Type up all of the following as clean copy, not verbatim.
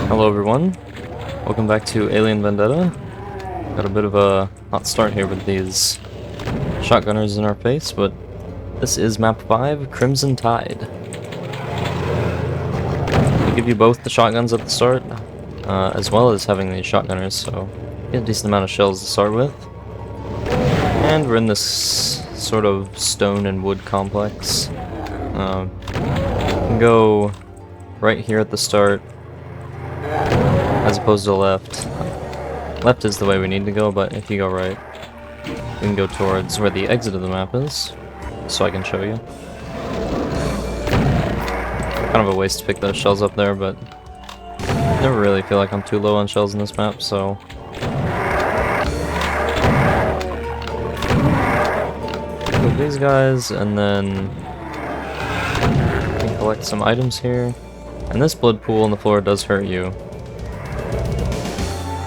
Hello everyone, welcome back to Alien Vendetta. Got a bit of a hot start here with these shotgunners in our face, but this is map 5, Crimson Tide. They give you both the shotguns at the start, as well as having these shotgunners, so you get a decent amount of shells to start with. And we're in this sort of stone and wood complex. You can go right here at the start, as opposed to the left. Left is the way we need to go, but if you go right, we can go towards where the exit of the map is, so I can show you. Kind of a waste to pick those shells up there, but I never really feel like I'm too low on shells in this map, so... Kill these guys, and then I can collect some items here. And this blood pool on the floor does hurt you.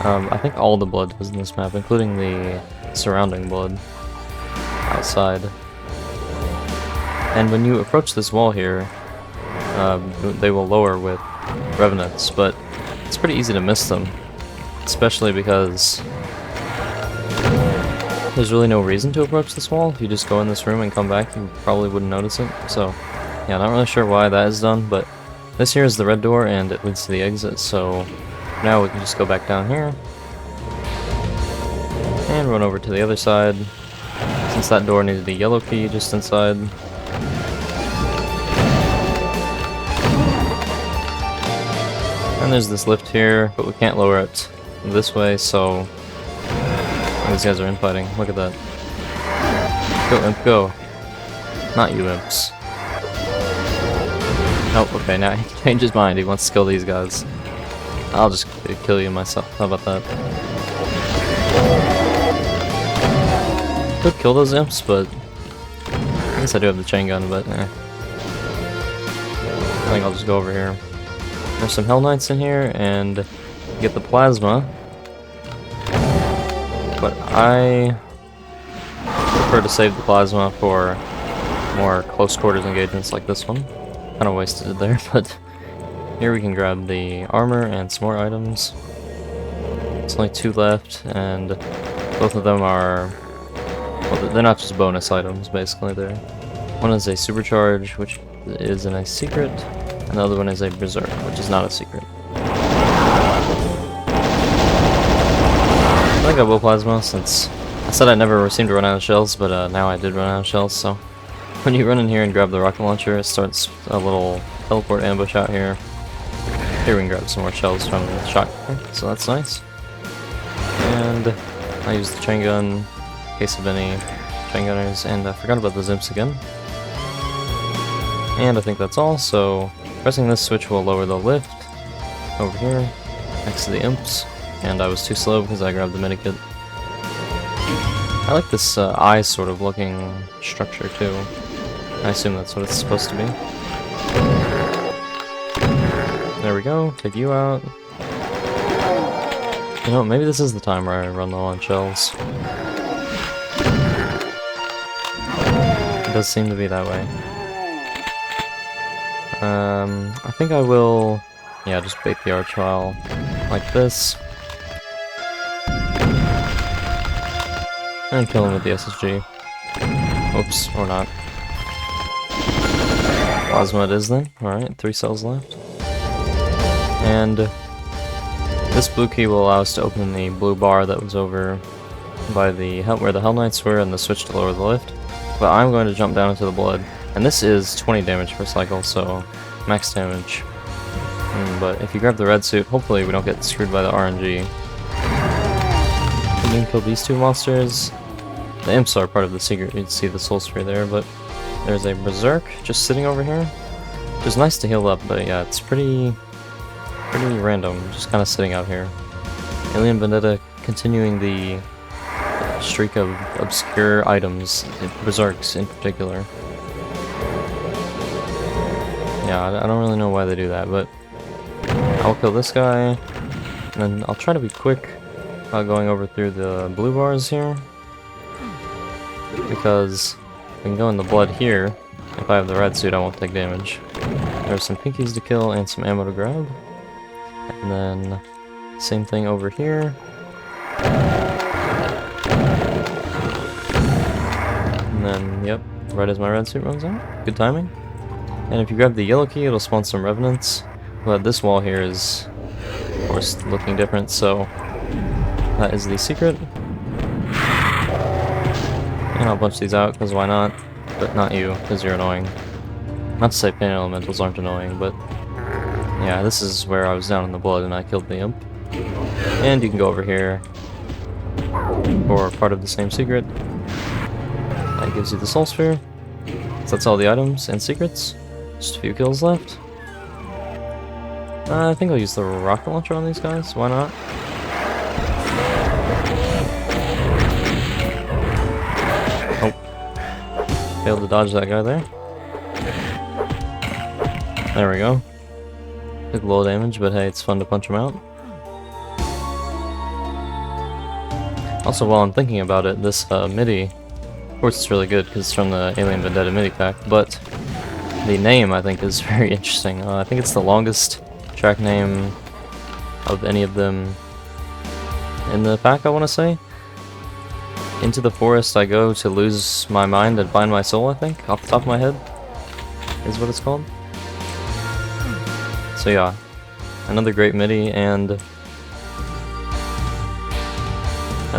I think all the blood does in this map, including the surrounding blood outside. And when you approach this wall here, they will lower with revenants, but it's pretty easy to miss them, especially because there's really no reason to approach this wall. If you just go in this room and come back, you probably wouldn't notice it. So, yeah, not really sure why that is done, but this here is the red door and it leads to the exit, so now we can just go back down here and run over to the other side, since that door needed a yellow key just inside. And there's this lift here, but we can't lower it this way, so these guys are infighting. Look at that. Go, imp, go. Not you, imps. Oh, okay, now he changed his mind. He wants to kill these guys. I'll just kill you myself. How about that? Could kill those imps, but I guess I do have the chain gun, but I think I'll just go over here. There's some Hell Knights in here, and get the plasma. But I prefer to save the plasma for more close quarters engagements like this one. Kind of wasted it there, but here we can grab the armor and some more items. There's only 2 left, and both of them are, well, they're not just bonus items, basically. One is a supercharge, which is in a secret, and the other one is a berserk, which is not a secret. I think I will plasma, since I said I never seemed to run out of shells, but now I did run out of shells, so when you run in here and grab the rocket launcher, it starts a little teleport ambush out here. Here we can grab some more shells from the shotgun, so that's nice. And I use the chain gun in case of any chain gunners, and I forgot about the imps again. And I think that's all, so pressing this switch will lower the lift over here next to the imps, and I was too slow because I grabbed the medikit. I like this eye sort of looking structure too. I assume that's what it's supposed to be. There we go, take you out. You know, maybe this is the time where I run low on shells. It does seem to be that way. I think I will, yeah, just bait the arch file like this. And kill him with the SSG. Oops, or not. Plasma it is then. Alright, 3 cells left. And this blue key will allow us to open the blue bar that was over by the where the Hell Knights were and the switch to lower the lift. But I'm going to jump down into the blood. And this is 20 damage per cycle, so max damage. But if you grab the red suit, hopefully we don't get screwed by the RNG. We can kill these 2 monsters. The imps are part of the secret, you'd see the soul spray there, but there's a berserk just sitting over here. Which is nice to heal up, but yeah, it's pretty random, just kind of sitting out here. Alien Vendetta continuing the streak of obscure items, berserks in particular. Yeah, I don't really know why they do that, but I'll kill this guy, and then I'll try to be quick about going over through the blue bars here, because I can go in the blood here. If I have the red suit, I won't take damage. There's some pinkies to kill and some ammo to grab. And then same thing over here. And then, yep, right as my red suit runs out. Good timing. And if you grab the yellow key, it'll spawn some revenants. But this wall here is, of course, looking different, so that is the secret. And I'll bunch these out, because why not? But not you, because you're annoying. Not to say pain elementals aren't annoying, but yeah, this is where I was down in the blood and I killed the imp. And you can go over here for part of the same secret. That gives you the soul sphere. So that's all the items and secrets. Just a few kills left. I think I'll use the rocket launcher on these guys. Why not? Oh. Failed to dodge that guy there. There we go. Took a little damage, but hey, it's fun to punch him out. Also, while I'm thinking about it, this MIDI, of course it's really good because it's from the Alien Vendetta MIDI pack, but the name I think is very interesting. I think it's the longest track name of any of them in the pack, I want to say. Into the forest I go to lose my mind and find my soul, I think, off the top of my head, is what it's called. So yeah, another great MIDI and a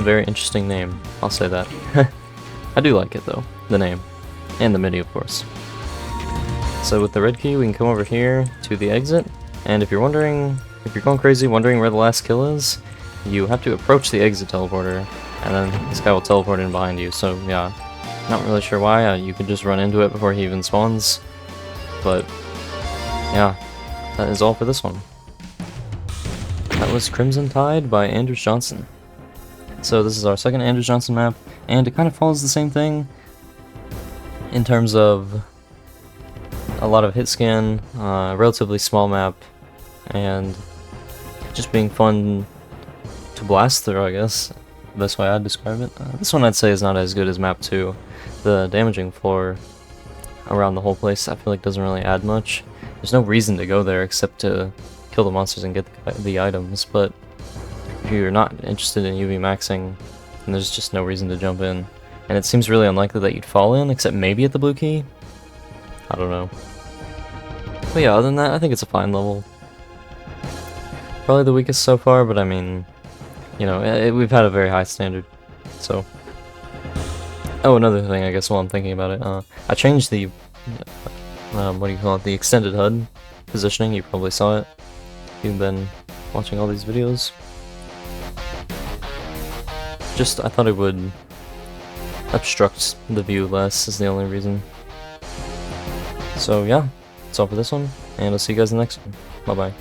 very interesting name, I'll say that. I do like it though, the name, and the MIDI of course. So with the red key we can come over here to the exit, and if you're going crazy wondering where the last kill is, you have to approach the exit teleporter, and then this guy will teleport in behind you, so yeah, not really sure why, you could just run into it before he even spawns, but yeah. That is all for this one. That was Crimson Tide by Anders Johnson. So this is our second Anders Johnson map, and it kind of follows the same thing in terms of a lot of hit scan, relatively small map, and just being fun to blast through, I guess. The best way I'd describe it. This one I'd say is not as good as map 2. The damaging floor around the whole place I feel like doesn't really add much. There's no reason to go there except to kill the monsters and get the items, but if you're not interested in UV maxing, then there's just no reason to jump in. And it seems really unlikely that you'd fall in, except maybe at the blue key? I don't know. But yeah, other than that, I think it's a fine level. Probably the weakest so far, but I mean, you know, we've had a very high standard, so. Oh, another thing, I guess, while I'm thinking about it, I changed the what do you call it, the extended HUD positioning. You probably saw it if you've been watching all these videos. Just, I thought it would obstruct the view less is the only reason. So yeah, that's all for this one, and I'll see you guys in the next one. Bye bye.